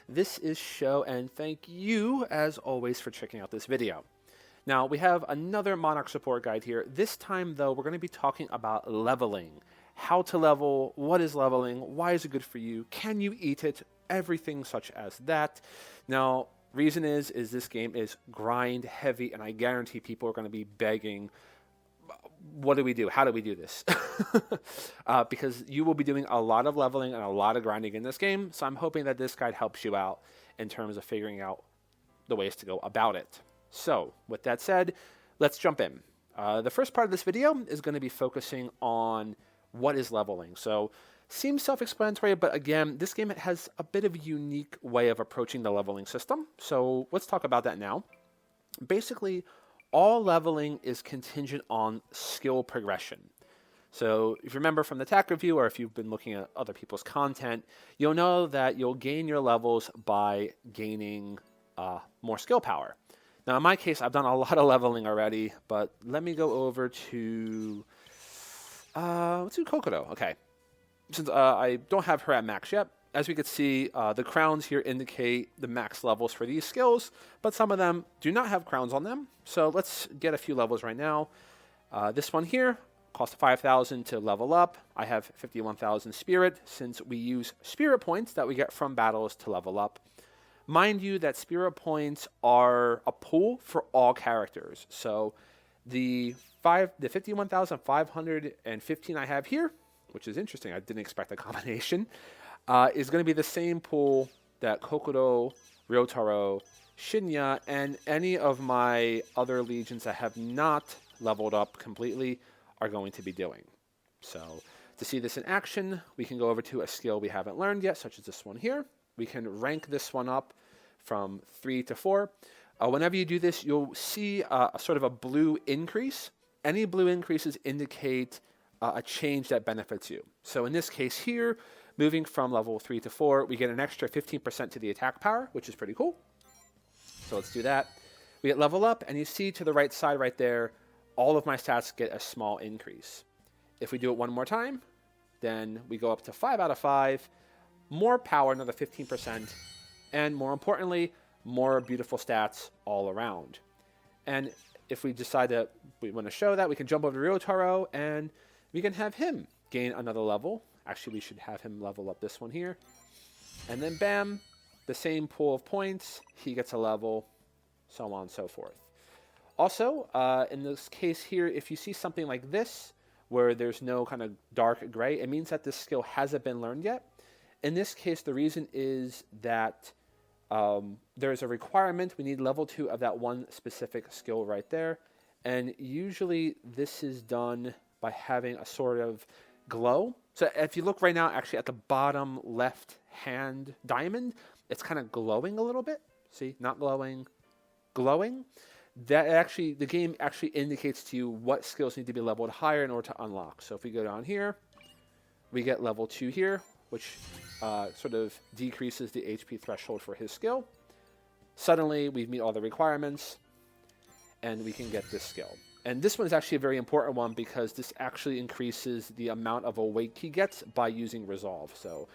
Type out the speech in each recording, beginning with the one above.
this is Show, and thank you, as always, for checking out this video. Now, we have another Monarch support guide here. This time, though, we're going to be talking about leveling. How to level, what is leveling, why is it good for you, can you eat it, everything such as that. Now, reason is this game is grind heavy, and I guarantee people are going to be begging, what do we do? How do we do this? Because you will be doing a lot of leveling and a lot of grinding in this game. So I'm hoping that this guide helps you out in terms of figuring out the ways to go about it. So with that said, let's jump in. The first part of this video is going to be focusing on what is leveling. So seems self-explanatory, but again, this game has a bit of a unique way of approaching the leveling system. So let's talk about that now. Basically, all leveling is contingent on skill progression. So if you remember from the T.A.C review, or if you've been looking at other people's content, you'll know that you'll gain your levels by gaining more skill power. Now in my case, I've done a lot of leveling already, but let me go over to, let's do Kokodo. Okay, since I don't have her at max yet, as we can see, the crowns here indicate the max levels for these skills, but some of them do not have crowns on them. So let's get a few levels right now. This one here costs 5,000 to level up. I have 51,000 spirit, since we use spirit points that we get from battles to level up. Mind you that spirit points are a pool for all characters. So the 51,515 I have here, which is interesting, I didn't expect a combination, is going to be the same pool that Kokodo, Ryotaro, Shinya, and any of my other legions that have not leveled up completely are going to be doing. So to see this in action, we can go over to a skill we haven't learned yet, such as this one here. We can rank this one up from 3 to 4. Whenever you do this, you'll see a sort of a blue increase. Any blue increases indicate a change that benefits you. So in this case here, moving from level 3 to 4, we get an extra 15% to the attack power, which is pretty cool. So let's do that. We get level up, and you see to the right side right there, all of my stats get a small increase. If we do it one more time, then we go up to 5 out of 5, more power, another 15%, and more importantly, more beautiful stats all around. And if we decide that we want to show that, we can jump over to Ryotaro, and we can have him gain another level. Actually, we should have him level up this one here. And then bam, the same pool of points, he gets a level, so on and so forth. Also, in this case here, if you see something like this, where there's no kind of dark gray, it means that this skill hasn't been learned yet. In this case, the reason is that there's a requirement. We need level 2 of that one specific skill right there. And usually this is done by having a sort of glow. So if you look right now, actually at the bottom left hand diamond, it's kind of glowing a little bit. See, not glowing, glowing. That actually, the game actually indicates to you what skills need to be leveled higher in order to unlock. So if we go down here, we get level 2 here, which sort of decreases the HP threshold for his skill. Suddenly, we meet all the requirements, and we can get this skill. And this one is actually a very important one because this actually increases the amount of awake he gets by using Resolve. So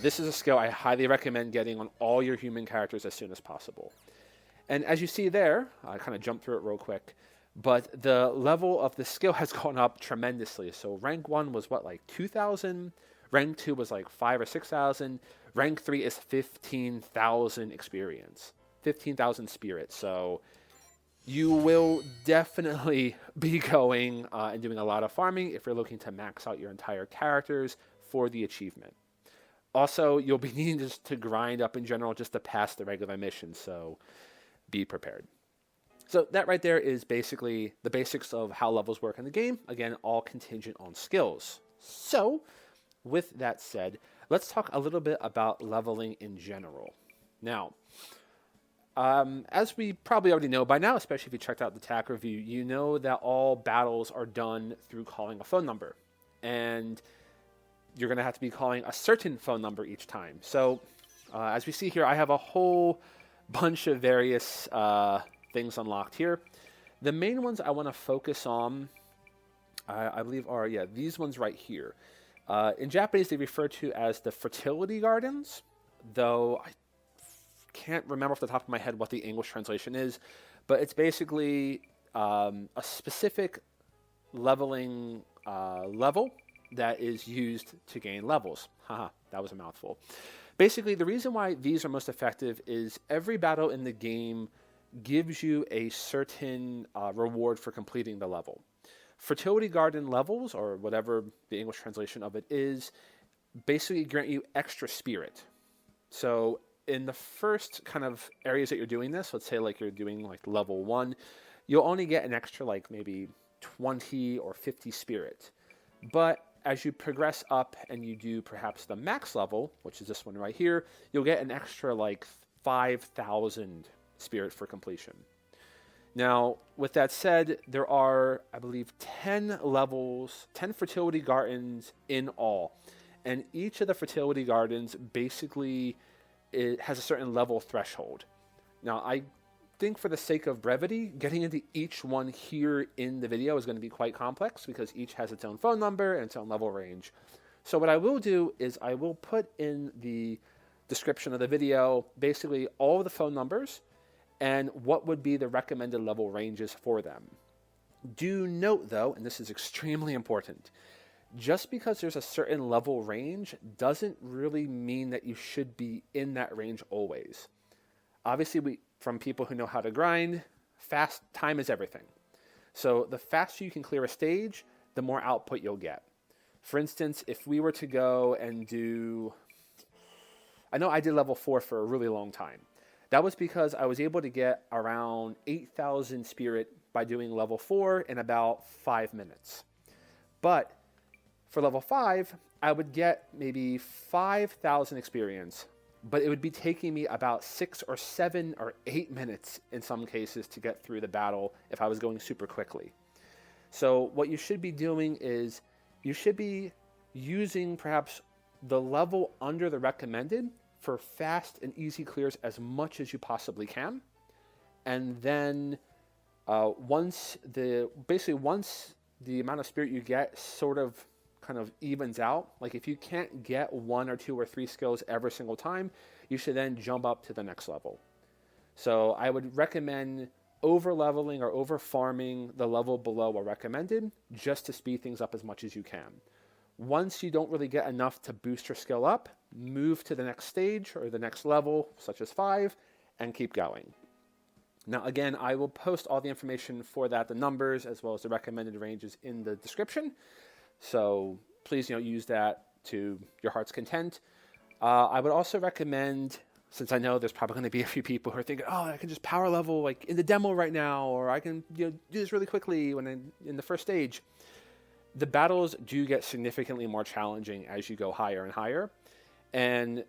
this is a skill I highly recommend getting on all your human characters as soon as possible. And as you see there, I kind of jumped through it real quick, but the level of the skill has gone up tremendously. So rank 1 was what, like 2,000? Rank 2 was like 5,000 or 6,000. Rank 3 is 15,000 experience, 15,000 spirit. So you will definitely be going and doing a lot of farming if you're looking to max out your entire characters for the achievement. Also, you'll be needing just to grind up in general just to pass the regular mission, so be prepared. So that right there is basically the basics of how levels work in the game. Again, all contingent on skills. So with that said, let's talk a little bit about leveling in general. Now, as we probably already know by now, especially if you checked out the T.A.C review, you know that all battles are done through calling a phone number. And you're going to have to be calling a certain phone number each time. So as we see here, I have a whole bunch of various things unlocked here. The main ones I want to focus on, I believe are, these ones right here. In Japanese, they refer to as the Fertility Gardens, though I can't remember off the top of my head what the English translation is, but it's basically a specific leveling level that is used to gain levels. Haha, that was a mouthful. Basically, the reason why these are most effective is every battle in the game gives you a certain reward for completing the level. Fertility Garden levels, or whatever the English translation of it is, basically grant you extra spirit. So in the first kind of areas that you're doing this, let's say like you're doing like level 1, you'll only get an extra like maybe 20 or 50 spirit. But as you progress up and you do perhaps the max level, which is this one right here, you'll get an extra like 5,000 spirit for completion. Now, with that said, there are, I believe, 10 levels, 10 fertility gardens in all. And each of the fertility gardens basically it has a certain level threshold. Now, I think for the sake of brevity, getting into each one here in the video is going to be quite complex because each has its own phone number and its own level range. So what I will do is I will put in the description of the video basically all of the phone numbers and what would be the recommended level ranges for them. Do note though, and this is extremely important, just because there's a certain level range doesn't really mean that you should be in that range always. Obviously, from people who know how to grind, fast time is everything. So the faster you can clear a stage, the more output you'll get. For instance, if we were to go and do, I know I did level 4 for a really long time. That was because I was able to get around 8,000 spirit by doing level 4 in about 5 minutes. But for level 5, I would get maybe 5,000 experience, but it would be taking me about 6 or 7 or 8 minutes in some cases to get through the battle if I was going super quickly. So what you should be doing is you should be using perhaps the level under the recommended for fast and easy clears as much as you possibly can. And then once the amount of spirit you get sort of kind of evens out, like if you can't get 1 or 2 or 3 skills every single time, you should then jump up to the next level. So I would recommend over leveling or over farming the level below a recommended just to speed things up as much as you can. Once you don't really get enough to boost your skill up, move to the next stage or the next level, such as 5, and keep going. Now again, I will post all the information for that, the numbers as well as the recommended ranges in the description. So please, use that to your heart's content. I would also recommend, since I know there's probably going to be a few people who are thinking, oh, I can just power level like in the demo right now, or I can do this really quickly when I'm in the first stage. The battles do get significantly more challenging as you go higher and higher. And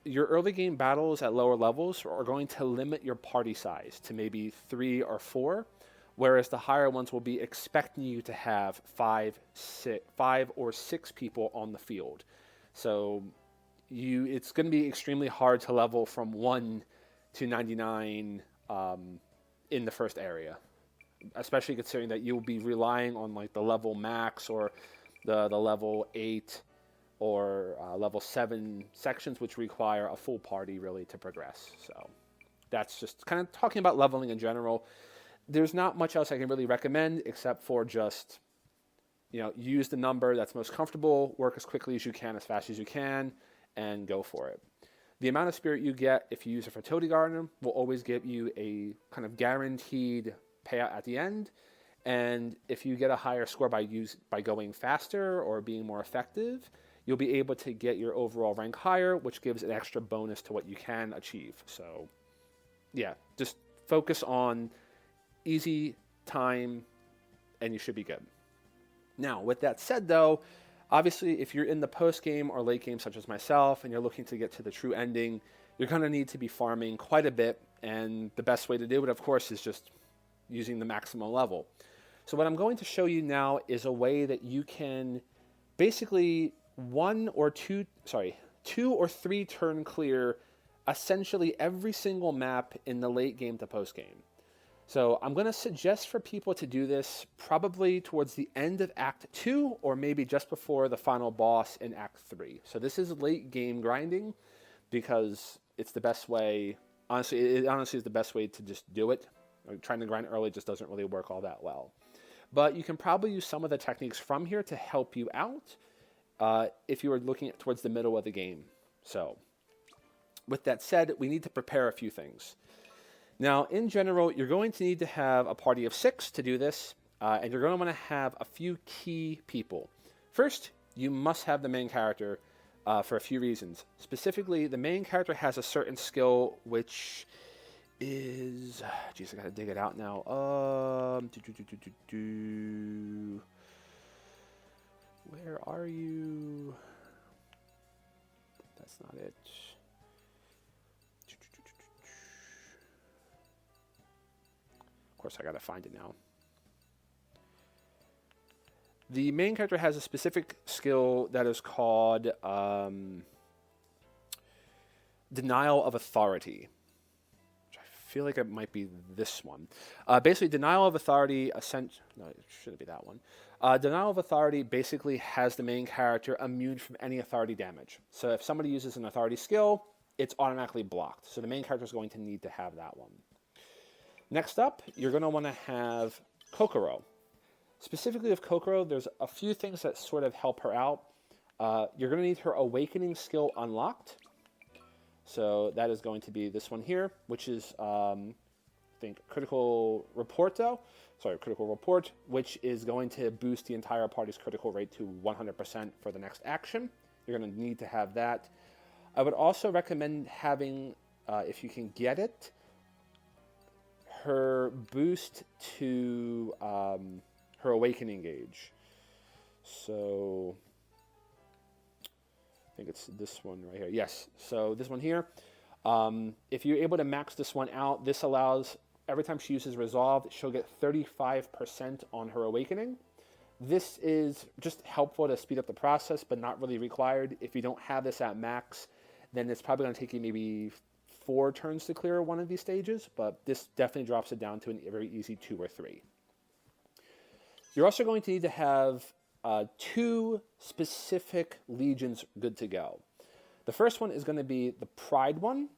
your early game battles at lower levels are going to limit your party size to maybe 3 or 4. Whereas the higher ones will be expecting you to have 5 or 6 people on the field. So it's going to be extremely hard to level from 1 to 99 in the first area, especially considering that you'll be relying on like the level max or the level 8 or level 7 sections, which require a full party really to progress. So that's just kind of talking about leveling in general. There's not much else I can really recommend except for just, use the number that's most comfortable, work as quickly as you can, as fast as you can, and go for it. The amount of spirit you get if you use a fertility garden will always give you a kind of guaranteed payout at the end. And if you get a higher score by going faster or being more effective, you'll be able to get your overall rank higher, which gives an extra bonus to what you can achieve. So, yeah, just focus on easy time, and you should be good. Now, with that said, though, obviously, if you're in the post-game or late game, such as myself, and you're looking to get to the true ending, you're going to need to be farming quite a bit, and the best way to do it, of course, is just using the maximum level. So what I'm going to show you now is a way that you can basically 2 or 3 turn clear essentially every single map in the late game to post game. So I'm going to suggest for people to do this probably towards the end of Act 2 or maybe just before the final boss in Act 3. So this is late game grinding because it's the best way Honestly, it honestly is the best way to just do it. Trying to grind early just doesn't really work all that well. But you can probably use some of the techniques from here to help you out if you are looking towards the middle of the game. So with that said, we need to prepare a few things. Now, in general, you're going to need to have a party of 6 to do this, and you're going to want to have a few key people. First, you must have the main character for a few reasons. Specifically, the main character has a certain skill which is... Geez, I gotta dig it out now. Where are you? That's not it. Of course, I gotta find it now. The main character has a specific skill that is called Denial of Authority. I feel like it might be this one. Basically, Denial of Authority, no, it shouldn't be that one. Denial of Authority basically has the main character immune from any authority damage. So if somebody uses an authority skill, it's automatically blocked. So the main character is going to need to have that one. Next up, you're going to want to have Kokoro. Specifically with Kokoro, there's a few things that sort of help her out. You're going to need her Awakening skill unlocked. So that is going to be this one here, which is, I think, Critical Report, which is going to boost the entire party's critical rate to 100% for the next action. You're going to need to have that. I would also recommend having, if you can get it, her boost to her Awakening gauge. So... I think it's this one right here. Yes, so this one here. If you're able to max this one out, this allows, every time she uses Resolve, she'll get 35% on her Awakening. This is just helpful to speed up the process, but not really required. If you don't have this at max, then it's probably going to take you maybe 4 turns to clear one of these stages, but this definitely drops it down to a very easy 2 or 3. You're also going to need to have 2 specific legions good to go. The first one is going to be the Pride one,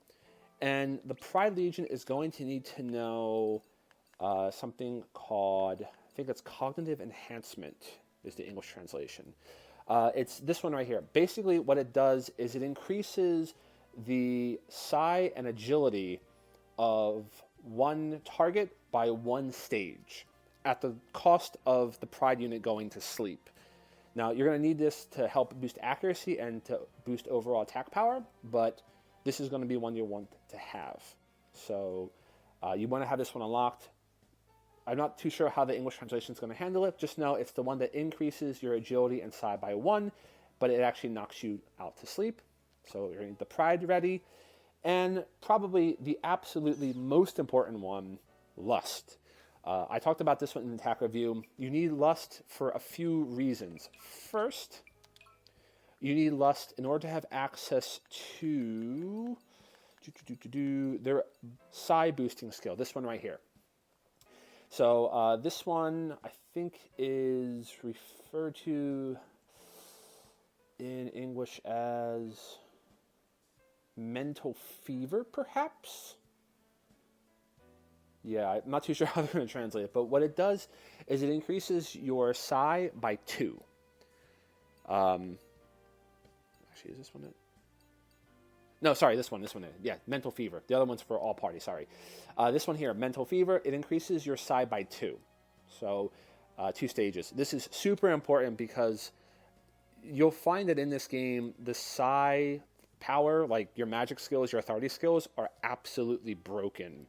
and the Pride Legion is going to need to know something called, I think it's Cognitive Enhancement is the English translation. It's this one right here. Basically what it does is it increases the psi and agility of one target by 1 stage at the cost of the Pride unit going to sleep. Now, you're going to need this to help boost accuracy and to boost overall attack power, but this is going to be one you want to have. So you want to have this one unlocked. I'm not too sure how the English translation is going to handle it. Just know it's the one that increases your agility and psi by 1, but it actually knocks you out to sleep. So you're going to need the Pride ready. And probably the absolutely most important one, Lust. I talked about this one in the attack review. You need Lust for a few reasons. First, you need Lust in order to have access to their psi boosting skill, this one right here. So this one, I think, is referred to in English as Mental Fever, perhaps? Yeah, I'm not too sure how they're going to translate it, but what it does is it increases your psi by 2. Actually, is this one it? No, sorry, this one. Yeah, Mental Fever. The other one's for all parties, sorry. This one here, Mental Fever, it increases your psi by 2. So, 2 stages. This is super important because you'll find that in this game, the psi power, like your magic skills, your authority skills, are absolutely broken.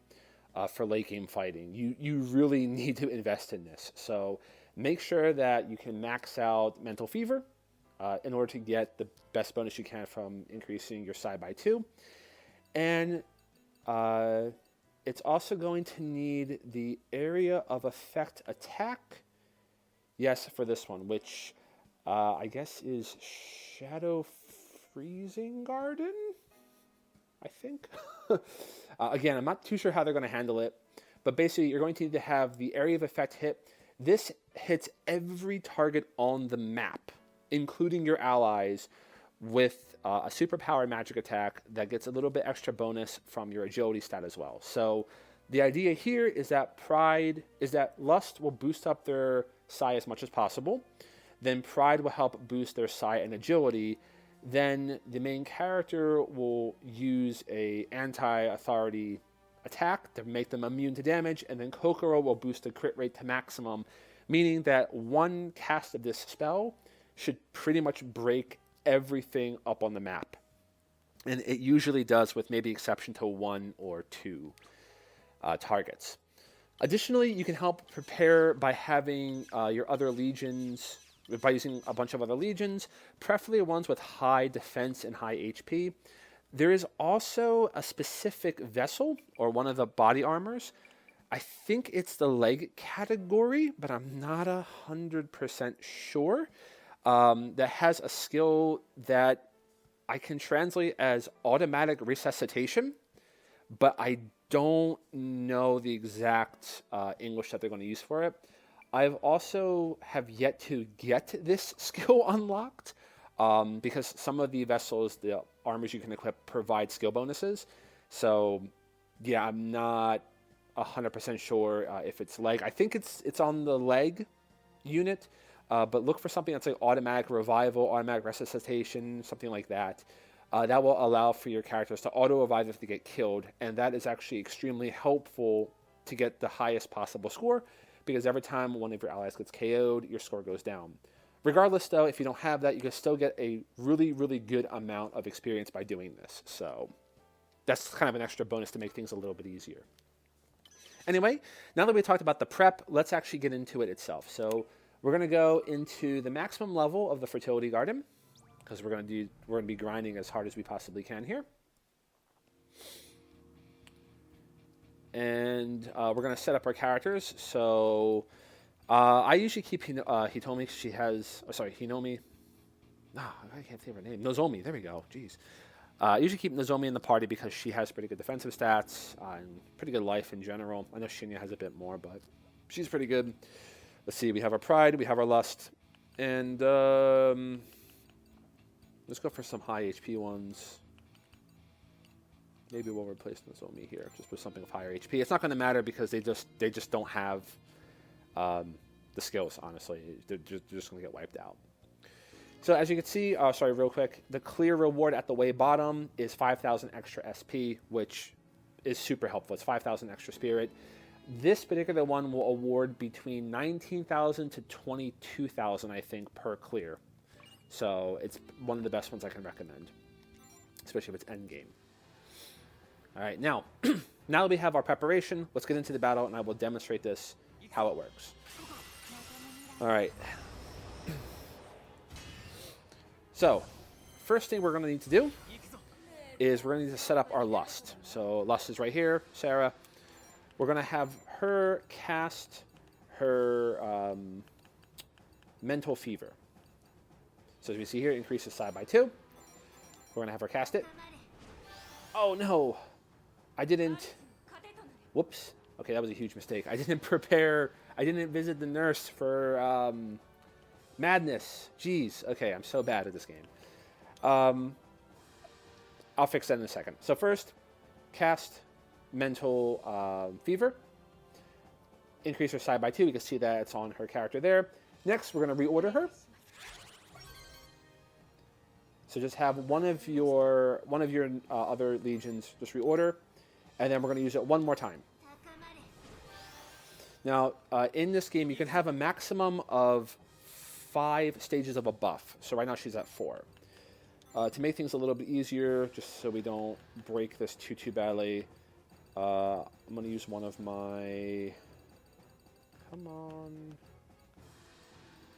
For late game fighting. You really need to invest in this. So make sure that you can max out Mental Fever in order to get the best bonus you can from increasing your psi by 2. And it's also going to need the Area of Effect Attack. Yes, for this one, which I guess is Shadow Freezing Garden? I think. Again, I'm not too sure how they're going to handle it, but basically you're going to need to have the Area of Effect hit. This hits every target on the map, including your allies, with a superpowered magic attack that gets a little bit extra bonus from your agility stat as well. So the idea here is that Lust will boost up their psi as much as possible. Then Pride will help boost their psi and agility. Then the main character will use a anti-authority attack to make them immune to damage, and then Kokoro will boost the crit rate to maximum, meaning that one cast of this spell should pretty much break everything up on the map. And it usually does, with maybe exception to 1 or 2 targets. Additionally, you can help prepare by having your other legions, by using a bunch of other legions, preferably ones with high defense and high HP. There is also a specific vessel, or one of the body armors. I think it's the leg category, but I'm not 100% sure. That has a skill that I can translate as automatic resuscitation, but I don't know the exact English that they're going to use for it. I've also have yet to get this skill unlocked because some of the vessels, the armors you can equip, provide skill bonuses. So yeah, I'm not 100% sure if it's leg. I think it's on the leg unit, but look for something that's like automatic revival, automatic resuscitation, something like that. That will allow for your characters to auto-revive if they get killed, and that is actually extremely helpful to get the highest possible score, because every time one of your allies gets KO'd, your score goes down. Regardless, though, if you don't have that, you can still get a really, really good amount of experience by doing this. So that's kind of an extra bonus to make things a little bit easier. Anyway, now that we talked about the prep, let's actually get into it itself. So we're going to go into the maximum level of the Fertility Garden, because we're going to be grinding as hard as we possibly can here. And we're going to set up our characters. So I usually keep Hitomi. She has, Hinomi. I can't think of her name. Nozomi. There we go. Jeez. I usually keep Nozomi in the party because she has pretty good defensive stats and pretty good life in general. I know Shinya has a bit more, but she's pretty good. Let's see. We have our Pride. We have our Lust. And let's go for some high HP ones. Maybe we'll replace Nozomi here just with something with higher HP. It's not going to matter because they just don't have the skills, honestly. They're just going to get wiped out. So as you can see, real quick, the clear reward at the way bottom is 5,000 extra SP, which is super helpful. It's 5,000 extra spirit. This particular one will award between 19,000 to 22,000, I think, per clear. So it's one of the best ones I can recommend, especially if it's endgame. All right, now that we have our preparation, let's get into the battle, and I will demonstrate this, how it works. All right. So, first thing we're going to need to do is we're going to need to set up our Lust. So Lust is right here, Sarah. We're going to have her cast her Mental Fever. So as we see here, it increases psi by 2. We're going to have her cast it. Oh no! I didn't... Whoops. Okay, that was a huge mistake. I didn't visit the nurse for madness. Jeez. Okay, I'm so bad at this game. I'll fix that in a second. So first, cast Mental Fever. Increase her psi by 2. We can see that it's on her character there. Next, we're going to reorder her. So just have one of your other legions just reorder, and then we're going to use it one more time. Now, in this game, you can have a maximum of 5 stages of a buff. So right now she's at 4. To make things a little bit easier, just so we don't break this too badly, I'm going to use one of my...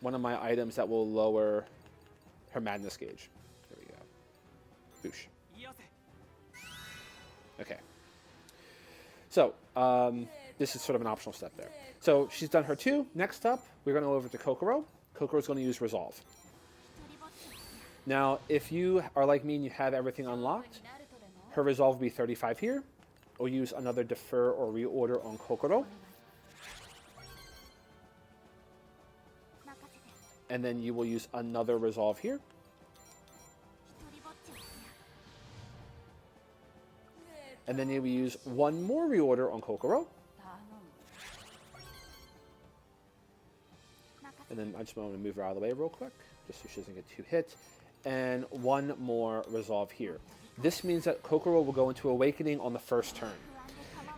One of my items that will lower her madness gauge. There we go. Boosh. Okay. So, this is sort of an optional step there. So, she's done her 2. Next up, we're going to go over to Kokoro. Kokoro's going to use Resolve. Now, if you are like me and you have everything unlocked, her Resolve will be 35 here. Or use another Defer or Reorder on Kokoro. And then you will use another Resolve here. And then you use one more reorder on Kokoro. And then I just want to move her out of the way real quick, just so she doesn't get too hit. And one more resolve here. This means that Kokoro will go into Awakening on the first turn.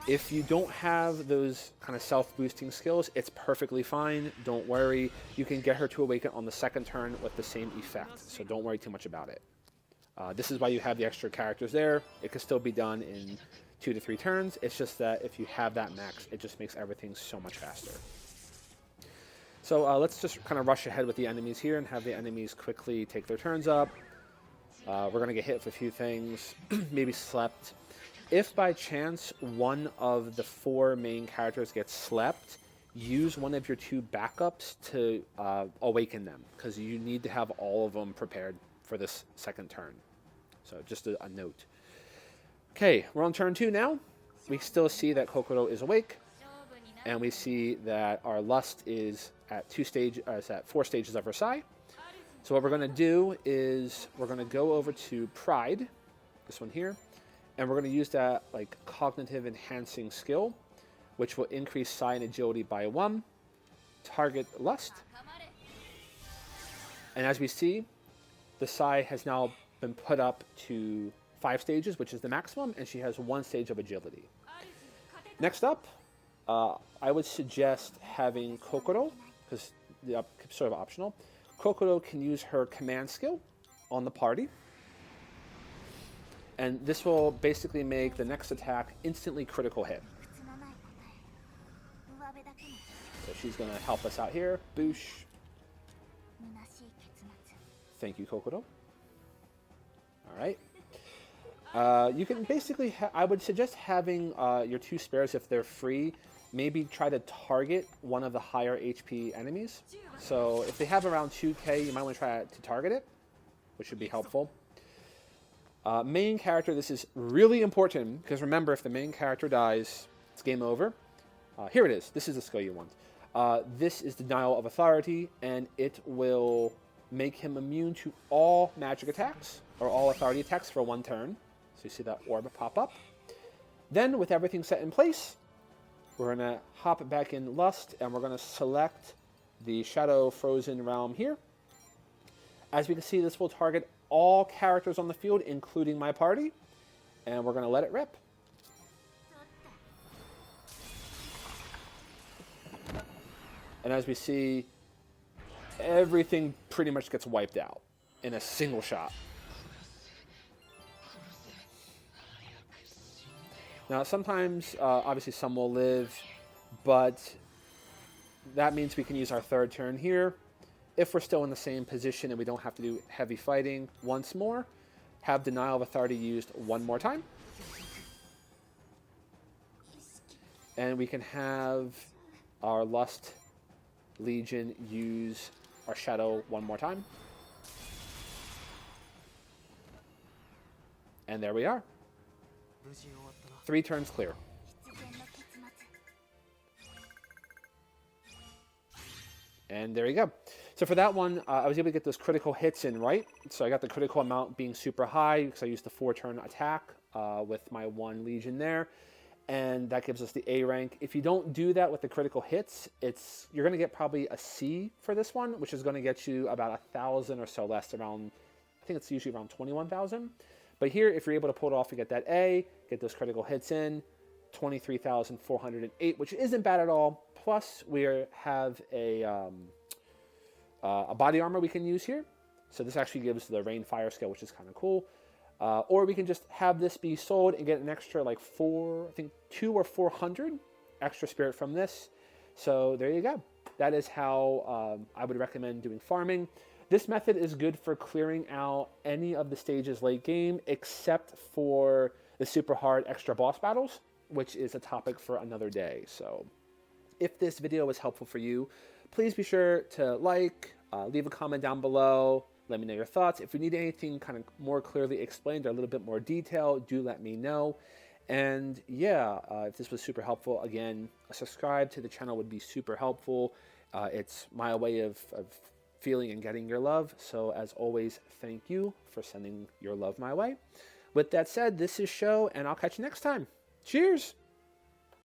If you don't have those kind of self-boosting skills, it's perfectly fine. Don't worry. You can get her to Awaken on the second turn with the same effect, so don't worry too much about it. This is why you have the extra characters there. It can still be done in 2 to 3 turns. It's just that if you have that max, it just makes everything so much faster. So let's just kind of rush ahead with the enemies here and have the enemies quickly take their turns up. We're going to get hit with a few things, maybe slept. If by chance one of the 4 main characters gets slept, use one of your 2 backups to awaken them, because you need to have all of them prepared for this second turn. So just a note. Okay, we're on turn 2 now. We still see that Kokoro is awake, and we see that our lust is at 4 stages of Versailles. So what we're going to do is we're going to go over to Pride, this one here, and we're going to use that like cognitive enhancing skill, which will increase Psi and agility by 1. Target lust. And as we see, the Psi has now been put up to 5 stages, which is the maximum, and she has 1 stage of agility. Next up, I would suggest having Kokoro, because the sort of optional. Kokoro can use her command skill on the party, and this will basically make the next attack instantly critical hit. So she's going to help us out here. Boosh. Thank you, Kokoro. All right. You can basically, I would suggest having your 2 spares, if they're free, maybe try to target one of the higher HP enemies. So if they have around 2k, you might want to try to target it, which would be helpful. Main character, this is really important, because remember, if the main character dies, it's game over. Here it is. This is the skill you want. This is Denial of Authority, and it will make him immune to all magic attacks, or all authority attacks for 1 turn. So you see that orb pop up. Then, with everything set in place, we're going to hop back in Lust, and we're going to select the Shadow Frozen Realm here. As we can see, this will target all characters on the field, including my party, and we're going to let it rip. And as we see, everything pretty much gets wiped out in a single shot. Now, sometimes, obviously, some will live, but that means we can use our 3rd turn here. If we're still in the same position and we don't have to do heavy fighting once more, have Denial of Authority used 1 more time. And we can have our Lust Legion use our Shadow 1 more time. And there we are. 3 turns clear. And there you go. So for that one, I was able to get those critical hits in right. So I got the critical amount being super high because I used the 4-turn attack with my 1 Legion there. And that gives us the A rank. If you don't do that with the critical hits, you're going to get probably a C for this one, which is going to get you about 1,000 or so less, around, I think it's usually around 21,000. But here, if you're able to pull it off, you get that A, get those critical hits in, 23,408, which isn't bad at all. Plus, we have a body armor we can use here. So this actually gives the rain fire skill, which is kind of cool. Or we can just have this be sold and get an extra like 200 or 400 extra spirit from this. So there you go. That is how I would recommend doing farming. This method is good for clearing out any of the stages late game, except for the super hard extra boss battles, which is a topic for another day. So if this video was helpful for you, please be sure to like, leave a comment down below. Let me know your thoughts. If you need anything kind of more clearly explained or a little bit more detail, do let me know. And yeah, if this was super helpful, again, subscribe to the channel would be super helpful. It's my way of feeling and getting your love. So as always, thank you for sending your love my way. With that said, this is Show, and I'll catch you next time. Cheers!